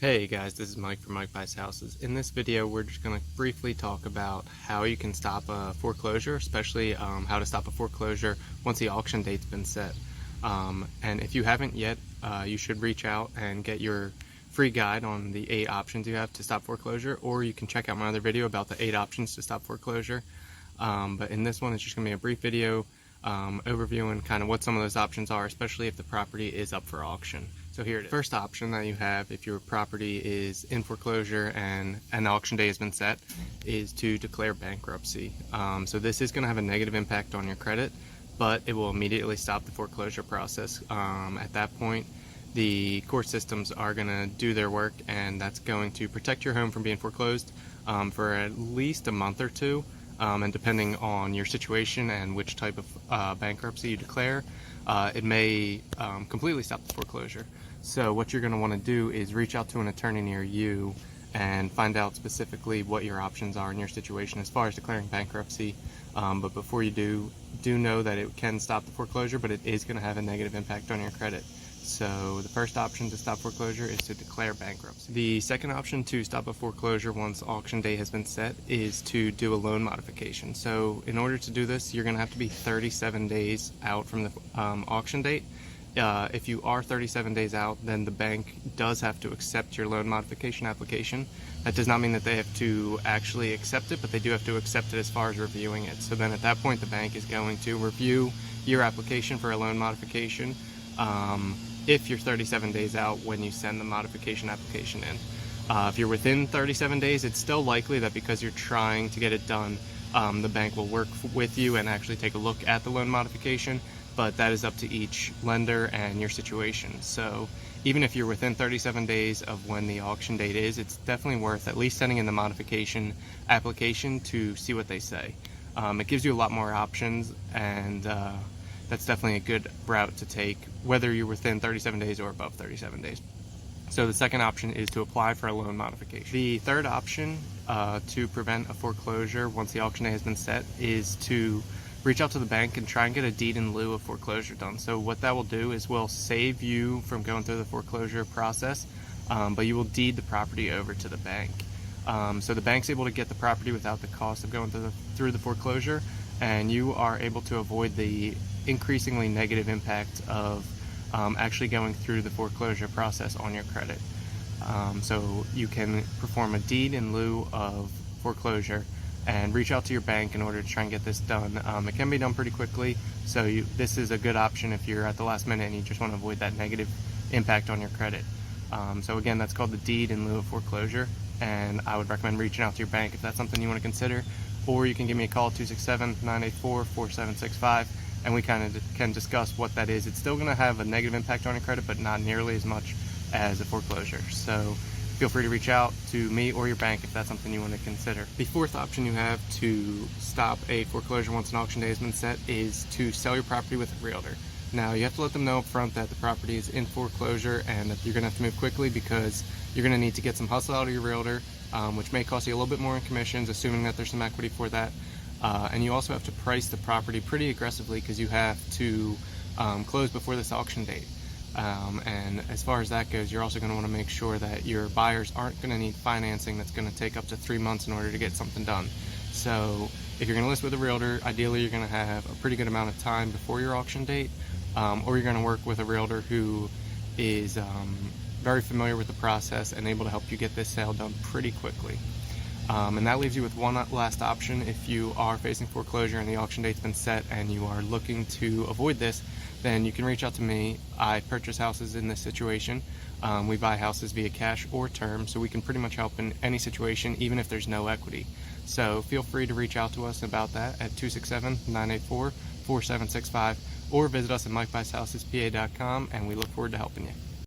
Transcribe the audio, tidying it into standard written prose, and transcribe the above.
Hey guys, this is Mike from Mike Buys Houses. In this video, we're just going to briefly talk about how you can stop a foreclosure, especially how to stop a foreclosure once the auction date's been set. And if you haven't yet, you should reach out and get your free guide on the 8 options you have to stop foreclosure, or you can check out my other video about the 8 options to stop foreclosure. But in this one, it's just going to be a brief video overviewing kind of what some of those options are, especially if the property is up for auction. So here it is. First option that you have if your property is in foreclosure and an auction day has been set is to declare bankruptcy. So this is going to have a negative impact on your credit, but it will immediately stop the foreclosure process. At that point, the court systems are going to do their work, and that's going to protect your home from being foreclosed for at least a month or two. And depending on your situation and which type of bankruptcy you declare, it may completely stop the foreclosure. So what you're going to want to do is reach out to an attorney near you and find out specifically what your options are in your situation as far as declaring bankruptcy. But before you do know that it can stop the foreclosure, but it is going to have a negative impact on your credit. So the first option to stop foreclosure is to declare bankruptcy. The second option to stop a foreclosure once auction day has been set is to do a loan modification. So in order to do this, you're going to have to be 37 days out from the auction date. If you are 37 days out, then the bank does have to accept your loan modification application. That does not mean that they have to actually accept it, but they do have to accept it as far as reviewing it. So then at that point, the bank is going to review your application for a loan modification if you're 37 days out when you send the modification application in. If you're within 37 days, it's still likely that because you're trying to get it done, the bank will work with you and actually take a look at the loan modification, but that is up to each lender and your situation. So even if you're within 37 days of when the auction date is, it's definitely worth at least sending in the modification application to see what they say. It gives you a lot more options, and that's definitely a good route to take, whether you're within 37 days or above 37 days. So the second option is to apply for a loan modification. The third option to prevent a foreclosure once the auction day has been set is to reach out to the bank and try and get a deed in lieu of foreclosure done. So what that will do is will save you from going through the foreclosure process, but you will deed the property over to the bank. So the bank's able to get the property without the cost of going through the foreclosure, and you are able to avoid the increasingly negative impact of actually going through the foreclosure process on your credit. So you can perform a deed in lieu of foreclosure and reach out to your bank in order to try and get this done. It can be done pretty quickly, so this is a good option if you're at the last minute and you just want to avoid that negative impact on your credit. So again, that's called the deed in lieu of foreclosure, and I would recommend reaching out to your bank if that's something you want to consider, or you can give me a call, 267-984-4765, and we kind of can discuss what that is. It's still going to have a negative impact on your credit, but not nearly as much as a foreclosure. So feel free to reach out to me or your bank if that's something you want to consider. The fourth option you have to stop a foreclosure once an auction day has been set is to sell your property with a realtor. Now, you have to let them know up front that the property is in foreclosure and that you're going to have to move quickly because you're going to need to get some hustle out of your realtor, which may cost you a little bit more in commissions, assuming that there's some equity for that. And you also have to price the property pretty aggressively because you have to close before this auction date. And as far as that goes, you're also going to want to make sure that your buyers aren't going to need financing that's going to take up to 3 months in order to get something done. So if you're going to list with a realtor, ideally you're going to have a pretty good amount of time before your auction date, or you're going to work with a realtor who is very familiar with the process and able to help you get this sale done pretty quickly. And that leaves you with one last option. If you are facing foreclosure and the auction date's been set and you are looking to avoid this, then you can reach out to me. I purchase houses in this situation. We buy houses via cash or term, so we can pretty much help in any situation, even if there's no equity. So feel free to reach out to us about that at 267-984-4765, or visit us at MikeBuysHousesPA.com, and we look forward to helping you.